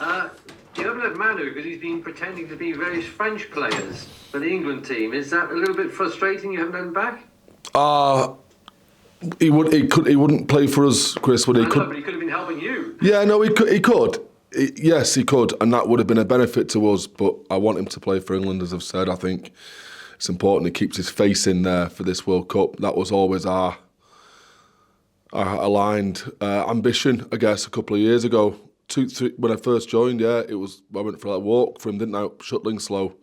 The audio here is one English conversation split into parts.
You haven't had Manu because he's been pretending to be various French players for the England team. Is that a little bit frustrating? You haven't had him back? He wouldn't play for us, Chris. Would he? I know, but he could have been helping you. Yeah, no, he could. Yes, he could, and that would have been a benefit to us. But I want him to play for England, as I've said. I think it's important he keeps his face in there for this World Cup. That was always our aligned ambition, I guess, a couple of years ago. When I first joined, I went for that walk for him, didn't I, shuttling slow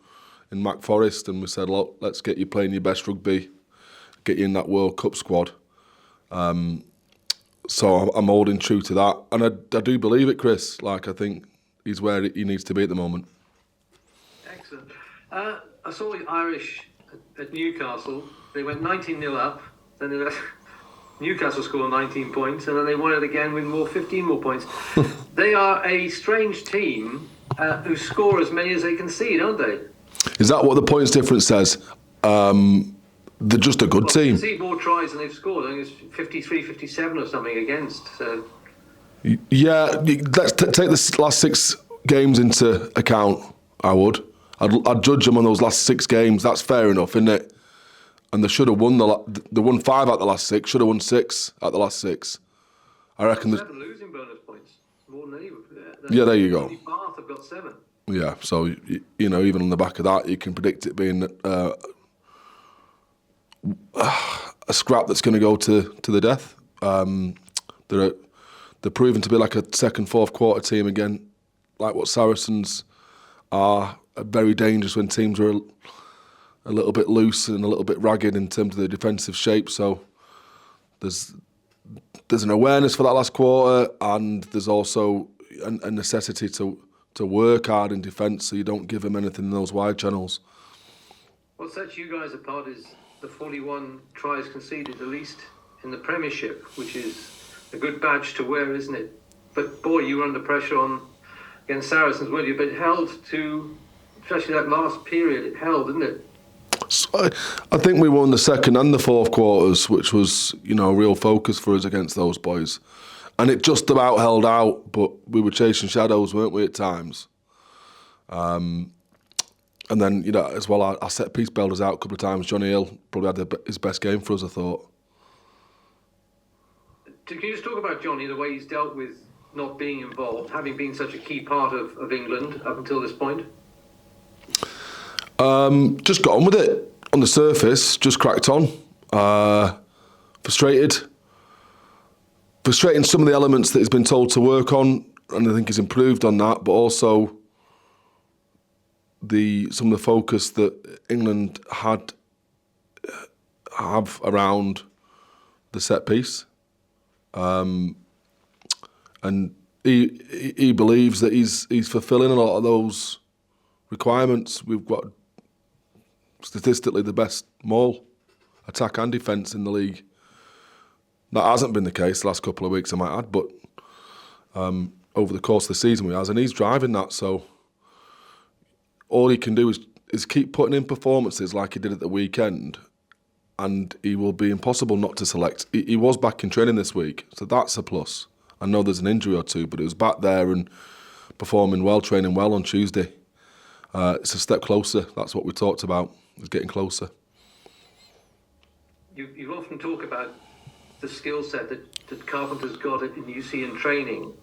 in Mac Forest, and we said, look, let's get you playing your best rugby, get you in that World Cup squad. So I'm holding true to that, and I do believe it, Chris. Like, I think he's where he needs to be at the moment. Excellent. I saw the Irish at Newcastle. They went 19-0 up, then Newcastle scored 19 points, and then they won it again with 15 more points. They are a strange team who score as many as they concede, aren't they? Is that what the points difference says? They're just a good team. They concede more tries than they've scored. I think it's 53, 57 or something against. So. Yeah, let's take the last 6 games into account, I would. I'd judge them on those last 6 games. That's fair enough, isn't it? And they should have won they won 5 out the last 6. Should have won 6 out the last 6. I reckon. 7 losing bonus points, more than anyone. Yeah, there you go. Bath have got 7. Yeah, so even on the back of that, you can predict it being a scrap that's going to go to the death. They're proven to be like a second, fourth quarter team again, like what Saracens are. Very dangerous when teams are a little bit loose and a little bit ragged in terms of their defensive shape. So there's an awareness for that last quarter, and there's also a necessity to work hard in defence so you don't give them anything in those wide channels. What sets you guys apart is the 41 tries conceded, the least in the Premiership, which is a good badge to wear, isn't it? But boy, you were under pressure against Saracens, weren't you? But it held to, especially that last period, it held, didn't it? So I think we won the second and the fourth quarters, which was, a real focus for us against those boys. And it just about held out, but we were chasing shadows, weren't we, at times? And then, as well, our set-piece bailed us out a couple of times. Johnny Hill probably had his best game for us, I thought. Can you just talk about Johnny, the way he's dealt with not being involved, having been such a key part of England up until this point? Just got on with it. On the surface, just cracked on. Frustrating some of the elements that he's been told to work on, and I think he's improved on that, but also some of the focus that England have around the set piece. And he believes that he's fulfilling a lot of those requirements. We've got statistically the best maul, attack and defence in the league. That hasn't been the case the last couple of weeks, I might add, but over the course of the season we has, and he's driving that. So all he can do is keep putting in performances like he did at the weekend, and he will be impossible not to select. He was back in training this week, so that's a plus. I know there's an injury or two, but he was back there and performing well, training well on Tuesday. It's a step closer. That's what we talked about. It's getting closer. You often talk about the skill set that Carpenter's got and you see in training.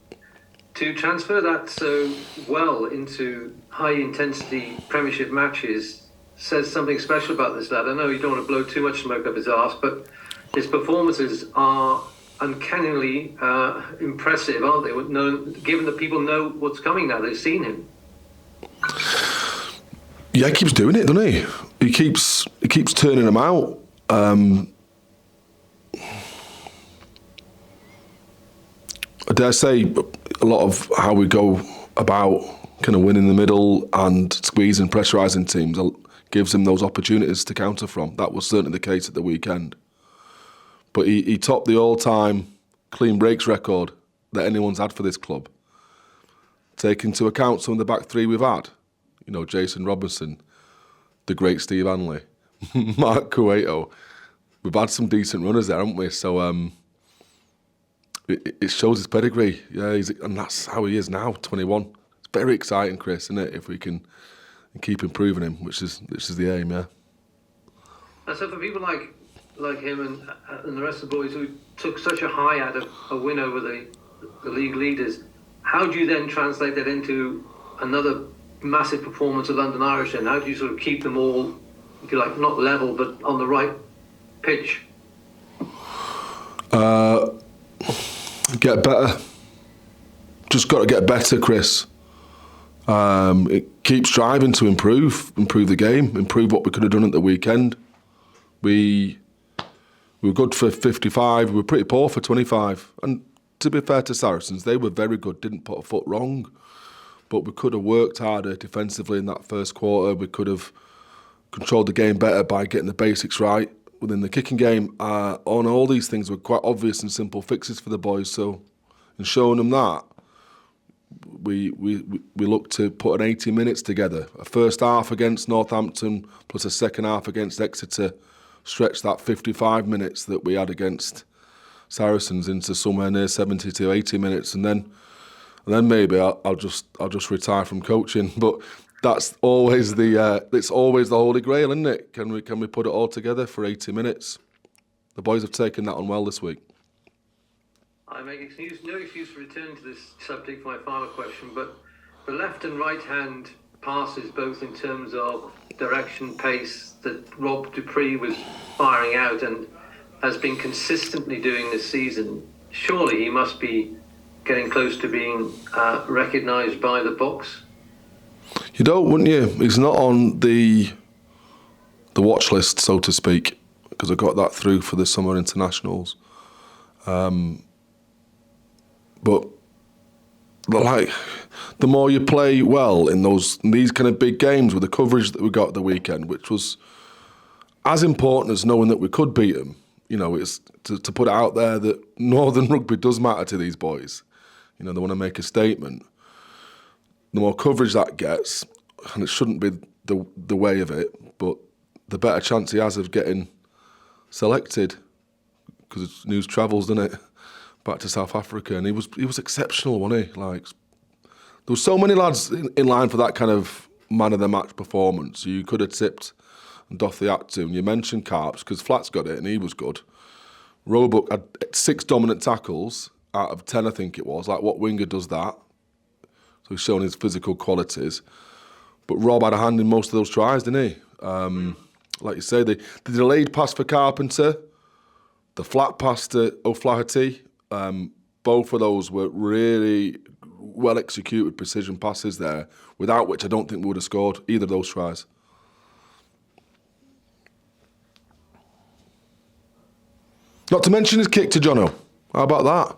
To transfer that so well into high-intensity Premiership matches says something special about this lad. I know you don't want to blow too much smoke up his arse, but his performances are uncannily impressive, aren't they? Given that people know what's coming now, they've seen him. Yeah, he keeps doing it, doesn't he? He keeps turning them out. I dare say a lot of how we go about kind of winning the middle and squeezing, pressurising teams gives him those opportunities to counter from. That was certainly the case at the weekend. But he topped the all-time clean breaks record that anyone's had for this club. Take into account some of the back three we've had. Jason Robinson, the great Steve Hanley, Mark Cueto. We've had some decent runners there, haven't we? So it shows his pedigree. Yeah, and that's how he is now, 21. He's very exciting, Chris, isn't it? If we can keep improving him, which is the aim, yeah. And so for people like him and the rest of the boys who took such a high out of a win over the league leaders, how do you then translate that into another massive performance of London Irish? And how do you sort of keep them all, if you like, not level but on the right pitch? Get better. Just got to get better, Chris. It keeps striving to improve the game, improve what we could have done at the weekend. We were good for 55, we were pretty poor for 25. And to be fair to Saracens, they were very good, didn't put a foot wrong. But we could have worked harder defensively in that first quarter. We could have controlled the game better by getting the basics right within the kicking game. On all these things were quite obvious and simple fixes for the boys. So in showing them that, we looked to put an 80 minutes together. A first half against Northampton plus a second half against Exeter, stretch that 55 minutes that we had against Saracens into somewhere near 70 to 80 minutes, and then maybe I'll just retire from coaching. But that's always it's always the holy grail, isn't it? Can we put it all together for 80 minutes? The boys have taken that on well this week. I make no excuse for returning to this subject for my final question, but the left and right hand passes, both in terms of direction, pace, that Rob Dupree was firing out and has been consistently doing this season, surely he must be getting close to being recognised by the box. You don't, wouldn't you? He's not on the watch list, so to speak, because I got that through for the summer internationals. But like, the more you play well in these kind of big games with the coverage that we got at the weekend, which was as important as knowing that we could beat them. You know, it's to put it out there that Northern Rugby does matter to these boys. You know, they want to make a statement. The more coverage that gets, and it shouldn't be the way of it, but the better chance he has of getting selected, because news travels, doesn't it? Back to South Africa, and he was exceptional, wasn't he? Like, there were so many lads in line for that kind of man of the match performance. You could have tipped and doffed the hat to. And you mentioned Carps, because Flat's got it, and he was good. Roebuck had 6 dominant tackles out of 10, I think it was. Like, what winger does that? So he's shown his physical qualities. But Rob had a hand in most of those tries, didn't he? Like you say, the delayed pass for Carpenter, the flat pass to O'Flaherty. Both of those were really well executed precision passes there, without which I don't think we would have scored either of those tries. Not to mention his kick to Jono. How about that?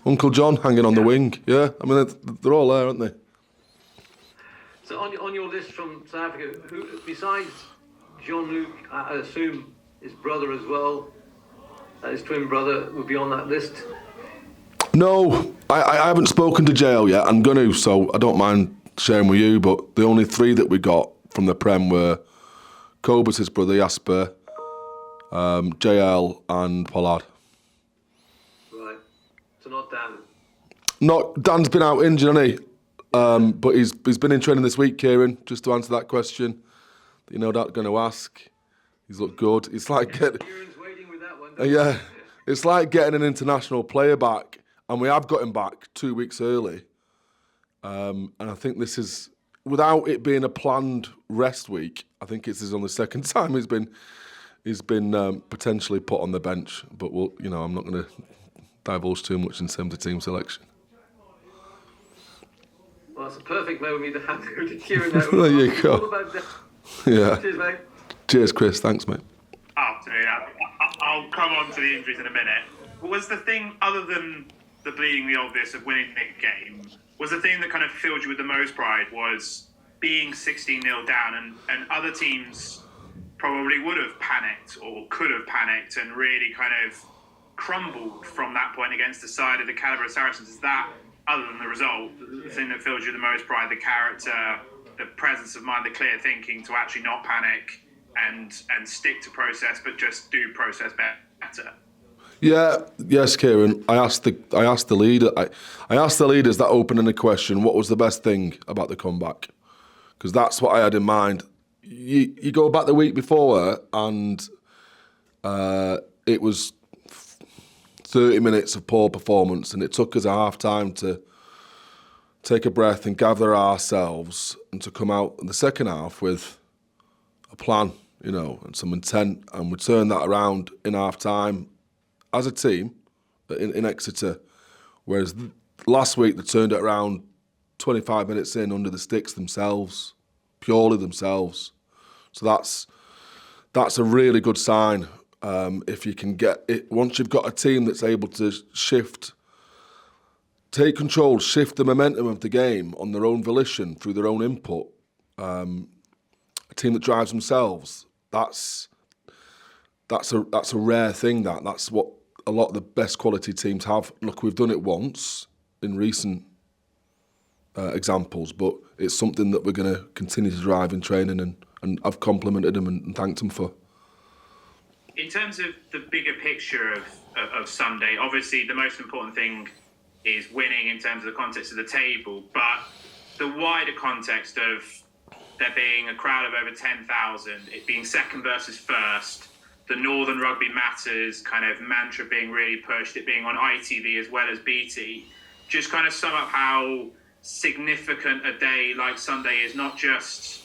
Uncle John hanging on the wing. Yeah, I mean, they're all there, aren't they? So on your list from South Africa, who besides Jean-Luc, I assume his brother as well, his twin brother, would be on that list? No, I haven't spoken to JL yet. I'm going to, so I don't mind sharing with you, but the only 3 that we got from the Prem were Cobus, his brother, Jasper, JL and Pollard. Right, so not Dan. Dan's been out injured, hasn't he? But he's been in training this week, Kieran, just to answer that question that you know that going to ask. He's looked good. It's like Kieran's waiting with that one. Yeah, it's like getting an international player back, and we have got him back 2 weeks early. And I think this is, without it being a planned rest week, I think it's his only second time he's been potentially put on the bench. But I'm not going to divulge too much in terms of team selection. Well, it's a perfect moment to hand over to Kieran now. There you go. Yeah. Cheers, mate. Cheers, Chris. Thanks, mate. Afternoon. I'll come on to the injuries in a minute. Was the thing, other than the bleeding the obvious of winning the game, was the thing that kind of filled you with the most pride was being 16-0 down, and other teams probably would have panicked or could have panicked and really kind of crumbled from that point against the side of the calibre of Saracens? Is that, other than the result, the thing that fills you the most pride, the character, the presence of mind, the clear thinking to actually not panic and stick to process, but just do process better? Yes, Kieran. I asked the leader. I asked the leaders that opening question. What was the best thing about the comeback? Because that's what I had in mind. You go back the week before, and it was 30 minutes of poor performance, and it took us a half time to take a breath and gather ourselves, and to come out in the second half with a plan, and some intent, and we turned that around in half time as a team in Exeter. Whereas last week they turned it around 25 minutes in under the sticks themselves, purely themselves. So that's a really good sign. If you can get it, once you've got a team that's able to take control, shift the momentum of the game on their own volition through their own input, a team that drives themselves, that's a rare thing. That's what a lot of the best quality teams have. Look, we've done it once in recent examples, but it's something that we're going to continue to drive in training, and I've complimented them and thanked them for. In terms of the bigger picture of Sunday, obviously the most important thing is winning in terms of the context of the table, but the wider context of there being a crowd of over 10,000, it being second versus first, the Northern Rugby Matters kind of mantra being really pushed, it being on ITV as well as BT, just kind of sum up how significant a day like Sunday is, not just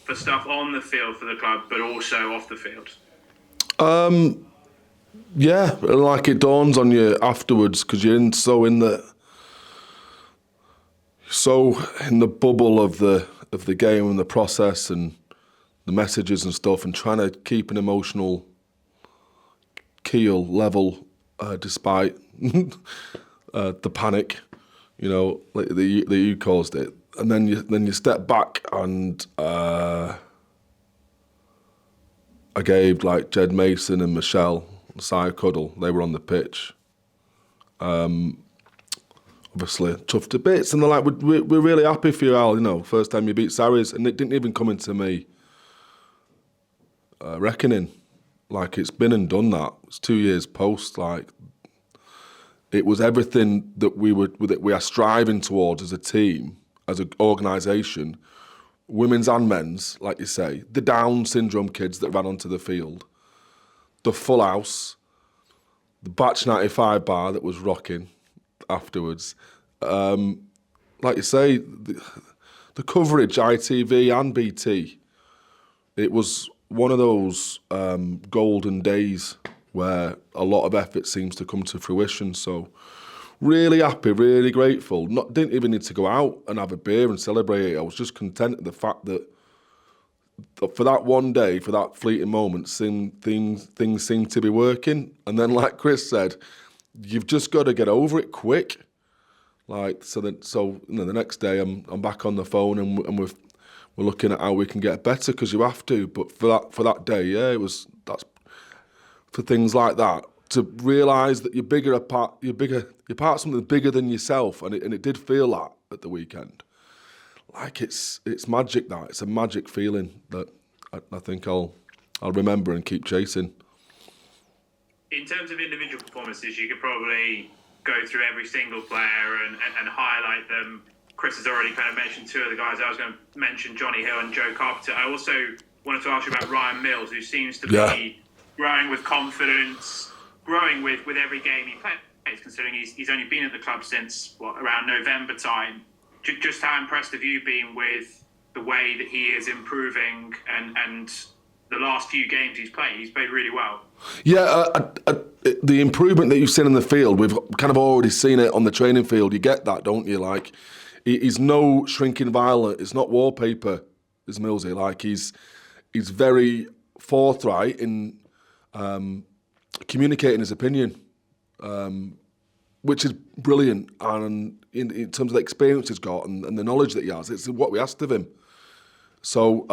for stuff on the field for the club, but also off the field. Yeah, like it dawns on you afterwards because you're so in the bubble of the game and the process and the messages and stuff, and trying to keep an emotional keel level despite the panic, like you caused it, and then you step back, and I gave like Jed Mason and Michelle Si Cuddle. They were on the pitch. Obviously, tough to bits, and they're like, "We're really happy for you, Al. First time you beat Sarries," and it didn't even come into me reckoning. Like, it's been and done that. It's 2 years post. Like, it was everything that we are striving towards as a team, as an organisation, women's and men's, like you say, the Down syndrome kids that ran onto the field, the full house, the Batch 95 bar that was rocking afterwards. Like you say, the coverage, ITV and BT, it was one of those golden days where a lot of effort seems to come to fruition. So really happy, really grateful. Didn't even need to go out and have a beer and celebrate it. I was just content at the fact that for that one day, for that fleeting moment, things seemed to be working. And then, like Chris said, you've just got to get over it quick. The next day I'm back on the phone and we're looking at how we can get better, because you have to. But for that day, yeah, that's for things like that, to realise that you're part of something bigger than yourself, and it did feel that at the weekend. Like it's magic. It's a magic feeling that I think I'll remember and keep chasing. In terms of individual performances, you could probably go through every single player and highlight them. Chris has already kind of mentioned two of the guys. I was going to mention Johnny Hill and Joe Carpenter. I also wanted to ask you about Ryan Mills, who seems to be growing with confidence, growing with every game he plays, considering he's only been at the club since, around November time. Just how impressed have you been with the way that he is improving and the last few games he's played really well? Yeah, the improvement that you've seen in the field, we've kind of already seen it on the training field. You get that, don't you? Like, he's no shrinking violet. It's not wallpaper, is Millsy. Like, he's very forthright in communicating his opinion, which is brilliant. And in terms of the experience he's got and the knowledge that he has, it's what we asked of him. So,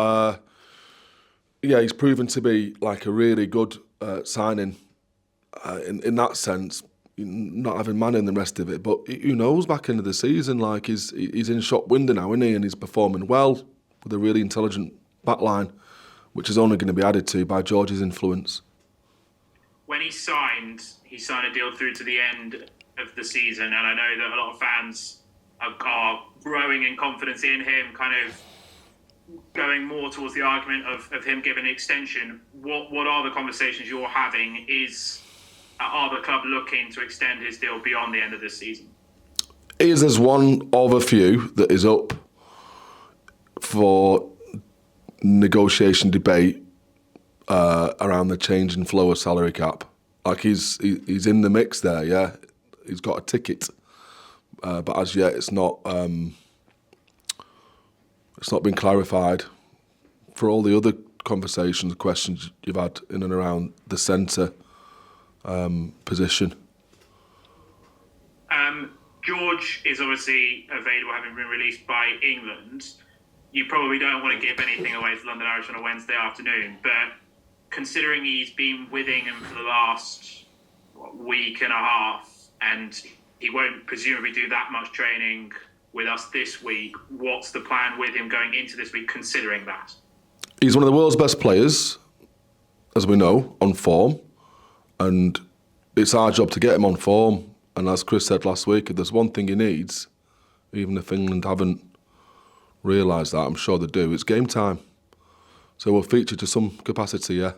yeah, he's proven to be like a really good signing in that sense, not having man in the rest of it. But who knows, back into the season, like he's in shop window now, isn't he? And he's performing well with a really intelligent back line, which is only going to be added to by George's influence. when he signed a deal through to the end of the season, and I know that a lot of fans are growing in confidence in him, kind of going more towards the argument of him giving an extension. What are the conversations you're having? Are the club looking to extend his deal beyond the end of this season? He is as one of a few that is up for negotiation debate around the change in flow of salary cap. Like he's in the mix there, yeah. He's got a ticket, but as yet it's not been clarified. For all the other conversations, questions you've had in and around the centre position. George is obviously available, having been released by England. You probably don't want to give anything away to London Irish on a Wednesday afternoon, but considering he's been with England for the last week and a half, and he won't presumably do that much training with us this week, what's the plan with him going into this week, considering that? He's one of the world's best players, as we know, on form, and it's our job to get him on form. And as Chris said last week, if there's one thing he needs, even if England haven't realised that, I'm sure they do, it's game time. So we'll feature to some capacity, yeah.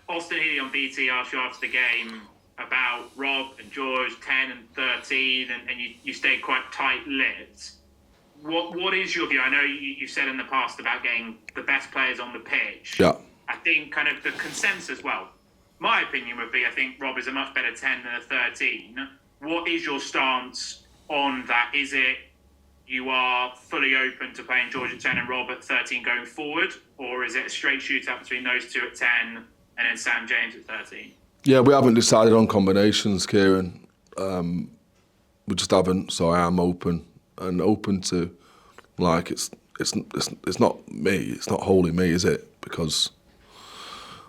Austin Healy on BT asked you after the game about Rob and George, 10 and 13, and you stayed quite tight-lipped. What is your view? I know you said in the past about getting the best players on the pitch. Yeah. I think kind of the consensus, well, my opinion would be I think Rob is a much better 10 than a 13. What is your stance on that? Is it you are fully open to playing George at 10 and Rob at 13 going forward? Or is it a straight shootout between those two at 10 and then Sam James at 13? Yeah, we haven't decided on combinations, Kieran. We just haven't, so I am open to, like, it's not me, it's not wholly me, is it? Because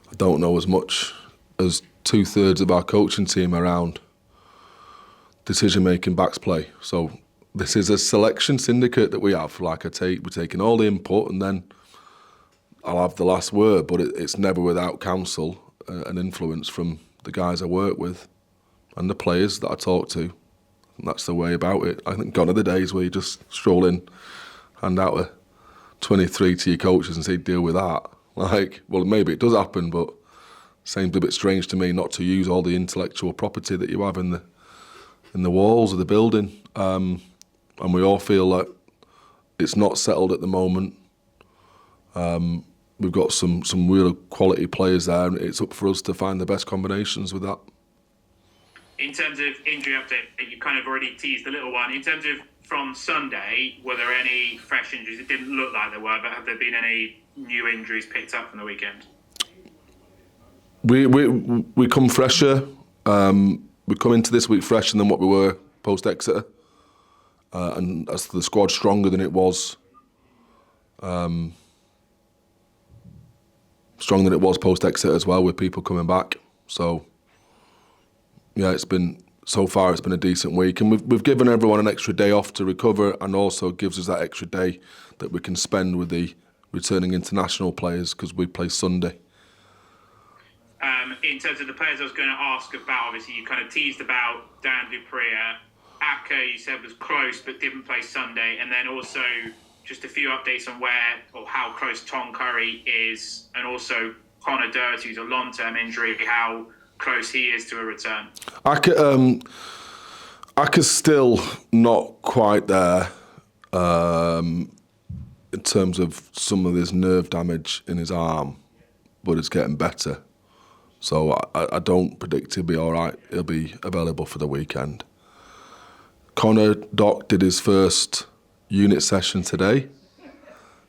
I don't know as much as 2/3 of our coaching team around decision-making backs play. So this is a selection syndicate that we have. Like we're taking all the input and then I'll have the last word, but it's never without counsel and influence from the guys I work with and the players that I talk to. And that's the way about it. I think gone are the days where you just stroll in, hand out a 23 to your coaches and say, deal with that. Like, well, maybe it does happen, but seems a bit strange to me not to use all the intellectual property that you have in the walls of the building. And we all feel like it's not settled at the moment. We've got some real quality players there, and it's up for us to find the best combinations with that. In terms of injury update, you kind of already teased a little one. In terms of from Sunday, were there any fresh injuries? It didn't look like there were, but have there been any new injuries picked up from the weekend? We come fresher. We come into this week fresher than what we were post Exeter, and as the squad stronger than it was. Stronger than it was post Exeter as well, with people coming back. So yeah, it's been a decent week, and we've given everyone an extra day off to recover, and also gives us that extra day that we can spend with the returning international players because we play Sunday. In terms of the players I was going to ask about, obviously you kind of teased about Dan Dupria. Aka, you said, was close but didn't play Sunday, and then also just a few updates on where or how close Tom Curry is, and also Connor Durst, who's a long-term injury, how close he is to a return. Aka's still not quite there in terms of some of his nerve damage in his arm, but it's getting better. So I don't predict he'll be all right. He'll be available for the weekend. Connor Doc did his first unit session today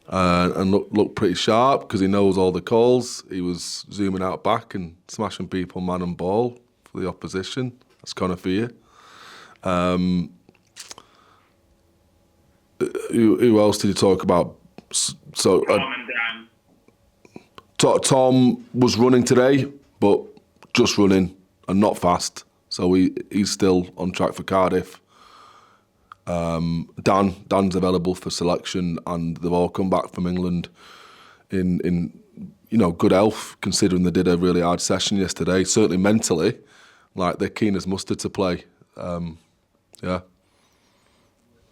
and looked pretty sharp because he knows all the calls. He was zooming out back and smashing people man and ball for the opposition. That's Connor for you. Who else did you talk about? So Tom and Dan. Tom was running today, but just running and not fast. So he's still on track for Cardiff. Dan's available for selection, and they've all come back from England in good health, considering they did a really hard session yesterday. Certainly mentally, like they're keen as mustard to play. Yeah.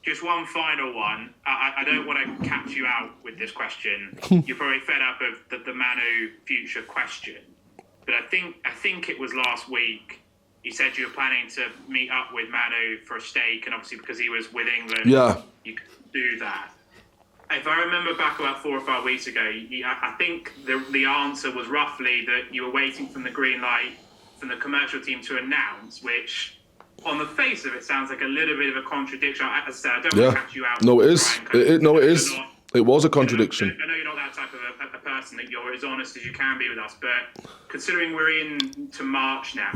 Just one final one. I don't want to catch you out with this question. You're probably fed up of the Manu future question. But I think it was last week you said you were planning to meet up with Manu for a steak, and obviously because he was with England, you could do that. If I remember back about 4 or 5 weeks ago, I think the answer was roughly that you were waiting from the green light from the commercial team to announce, which on the face of it sounds like a little bit of a contradiction. As I said, I don't want to catch you out. No, it is. It is. It was a contradiction. I know you're not that type of a person, that you're as honest as you can be with us, but considering we're into March now,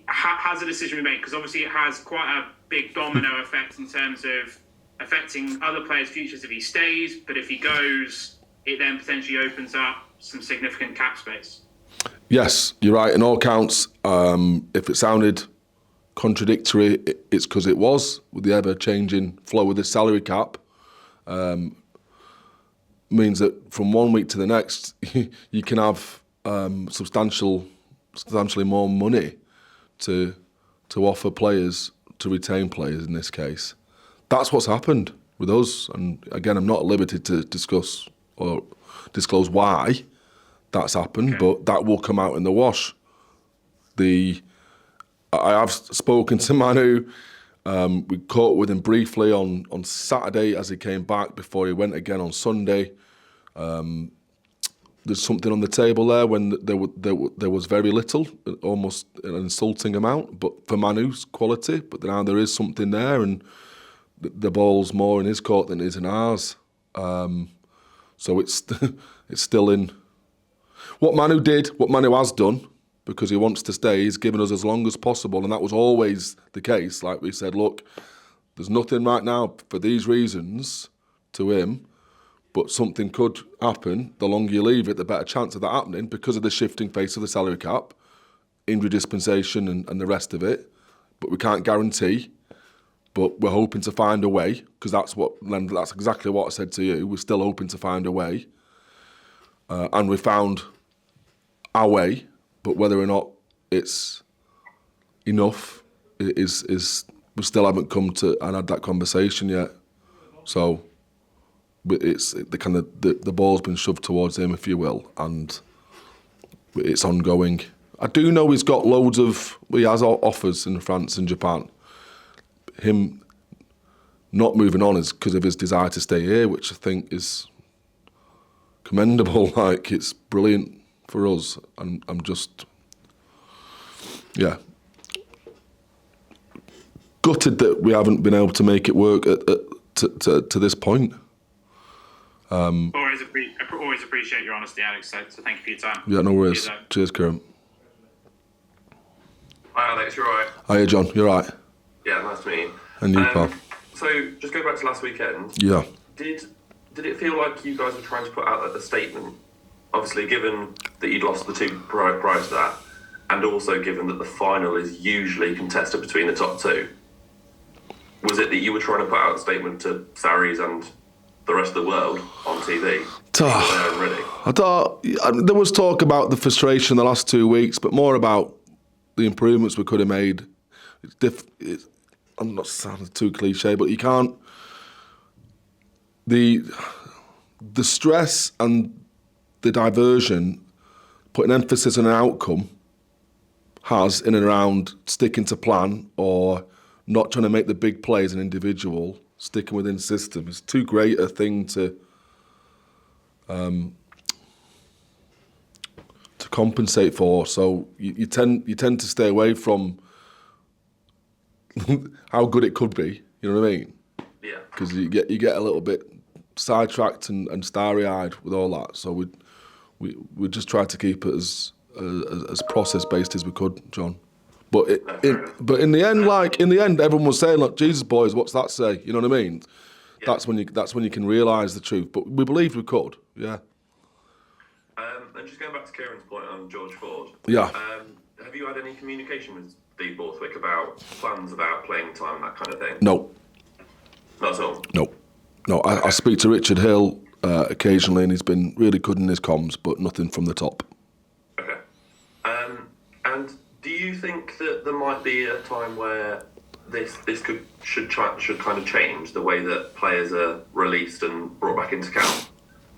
has a decision been made? Because obviously it has quite a big domino effect in terms of affecting other players' futures if he stays, but if he goes, it then potentially opens up some significant cap space. Yes, you're right. In all counts, if it sounded contradictory, it's because it was, with the ever-changing flow of the salary cap. Means that from 1 week to the next, you can have substantially more money to offer players, to retain players in this case. That's what's happened with us. And again, I'm not at liberty to discuss or disclose why that's happened, but that will come out in the wash. I have spoken to Manu. We caught with him briefly on Saturday as he came back before he went again on Sunday. There's something on the table there when there was very little, almost an insulting amount, but for Manu's quality. But now there is something there, and the ball's more in his court than it is in ours. So it's still in. What Manu has done, because he wants to stay, he's given us as long as possible, and that was always the case. Like we said, look, there's nothing right now for these reasons to him, but something could happen. The longer you leave it, the better chance of that happening because of the shifting face of the salary cap, injury dispensation and the rest of it. But we can't guarantee, but we're hoping to find a way, because that's exactly what I said to you. We're still hoping to find a way. And we found our way, but whether or not it's enough is we still haven't come to and had that conversation yet. So it's the ball's been shoved towards him, if you will, and it's ongoing. I do know he has offers in France and Japan. Him not moving on is because of his desire to stay here, which I think is commendable. Like, it's brilliant for us, and I'm just, gutted that we haven't been able to make it work to this point. Always appreciate your honesty, Alex. So thank you for your time. Yeah, no worries. Cheers, Kieran. Hi, Alex. You're right. Hiya, John. You're right. Yeah, nice to meet you. And you, pal. So, just go back to last weekend. Yeah. Did it feel like you guys were trying to put out a statement? Obviously, given that you'd lost the two prior to that, and also given that the final is usually contested between the top two, was it that you were trying to put out a statement to Sarries and the rest of the world on TV? There was talk about the frustration the last 2 weeks, but more about the improvements we could have made. I'm not sounding too cliche, but you can't. The stress and the diversion, putting emphasis on an outcome, has in and around sticking to plan or not trying to make the big play as an individual, sticking within system, is too great a thing to compensate for. So you tend to stay away from how good it could be. You know what I mean? Yeah. Because you get a little bit sidetracked and starry-eyed with all that. So we just tried to keep it as process-based as we could, John. But in the end, everyone was saying, "Look, Jesus, boys, what's that say?" You know what I mean? Yeah. That's when you can realise the truth. But we believed we could. Yeah. And just going back to Kieran's point on George Ford. Yeah. Have you had any communication with Steve Borthwick about plans about playing time, that kind of thing? No. Not at all? No. I speak to Richard Hill occasionally, and he's been really good in his comms, but nothing from the top. Okay. And do you think that there might be a time where this should kind of change the way that players are released and brought back into camp?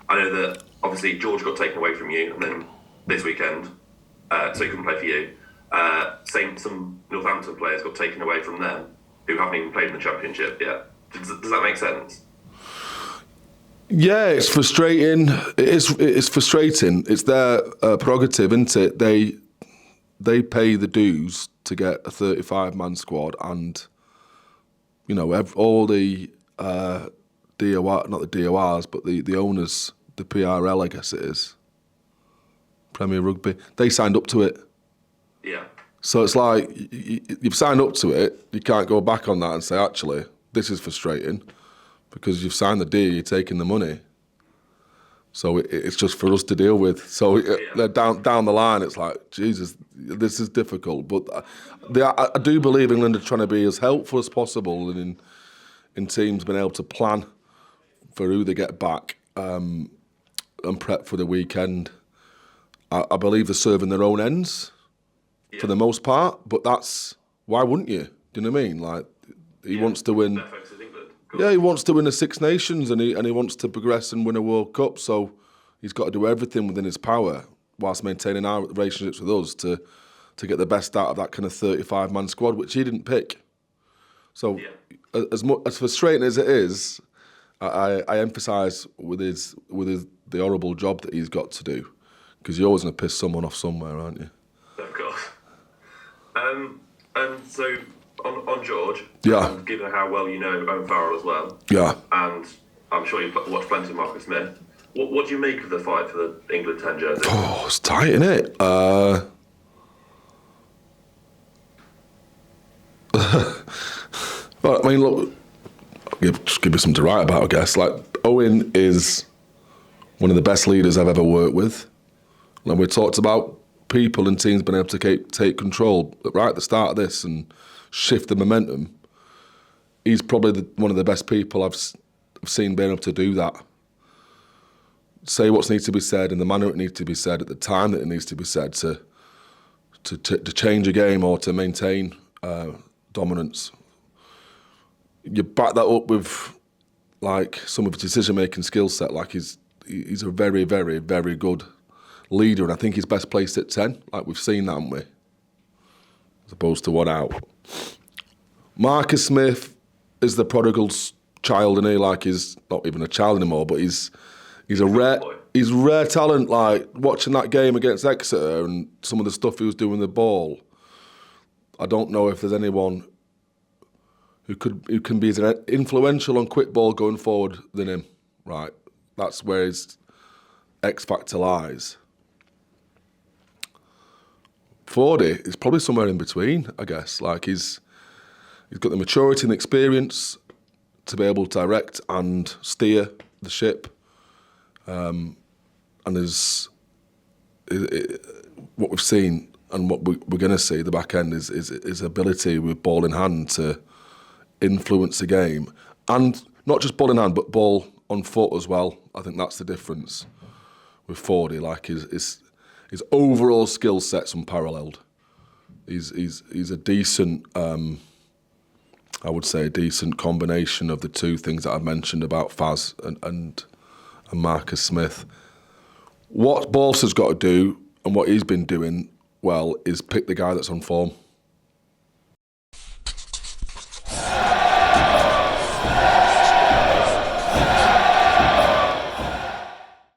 I know that obviously George got taken away from you, and then this weekend, so he couldn't play for you. Some Northampton players got taken away from them who haven't even played in the Championship yet. Does that make sense? Yeah, it's frustrating. It's frustrating. It's their prerogative, isn't it? They pay the dues to get a 35-man squad, and all the DOR, not the DORs, but the owners, the PRL, I guess it is, Premier Rugby. They signed up to it. Yeah. So it's like you've signed up to it. You can't go back on that and say, actually, this is frustrating, because you've signed the deal, you're taking the money. So it's just for us to deal with. So down the line, it's like, Jesus, this is difficult. But I do believe England are trying to be as helpful as possible in teams being able to plan for who they get back and prep for the weekend. I believe they're serving their own ends for the most part, but why wouldn't you? Do you know what I mean? Like, he wants to win. Yeah, he wants to win the Six Nations, and he wants to progress and win a World Cup. So he's got to do everything within his power, whilst maintaining our relationships with us, to get the best out of that kind of 35-man squad, which he didn't pick. So as frustrating as it is, I emphasise with the horrible job that he's got to do, because you're always going to piss someone off somewhere, aren't you? Of course. And so on George, given how well you know Owen Farrell as well, and I'm sure you've watched plenty of Marcus Smith, what do you make of the fight for the England 10 jersey? Oh, it's tight, isn't it? Well, I mean, look, just give me something to write about, I guess. Like, Owen is one of the best leaders I've ever worked with. And we talked about people and teams being able to take control right at the start of this and shift the momentum. He's probably one of the best people I've seen being able to do that. Say what needs to be said in the manner it needs to be said at the time that it needs to be said to change a game or to maintain dominance. You back that up with like some of his decision-making skill set. Like he's a very, very, very good leader, and I think he's best placed at 10. Like we've seen that, haven't we? As opposed to 1 out. Marcus Smith is the prodigal's child, and he he's not even a child anymore, but he's a rare talent. Like watching that game against Exeter and some of the stuff he was doing with the ball, I don't know if there's anyone who can be as influential on quick ball going forward than him. Right, that's where his X factor lies. Fordy is probably somewhere in between, I guess. Like he's got the maturity and experience to be able to direct and steer the ship. And there's what we've seen and what we're going to see, the back end, is his ability with ball in hand to influence the game. And not just ball in hand, but ball on foot as well. I think that's the difference with Fordy. Like his overall skill set's unparalleled. He's a decent, I would say, a decent combination of the two things that I've mentioned about Faz and Marcus Smith. What Borsa's got to do, and what he's been doing well, is pick the guy that's on form.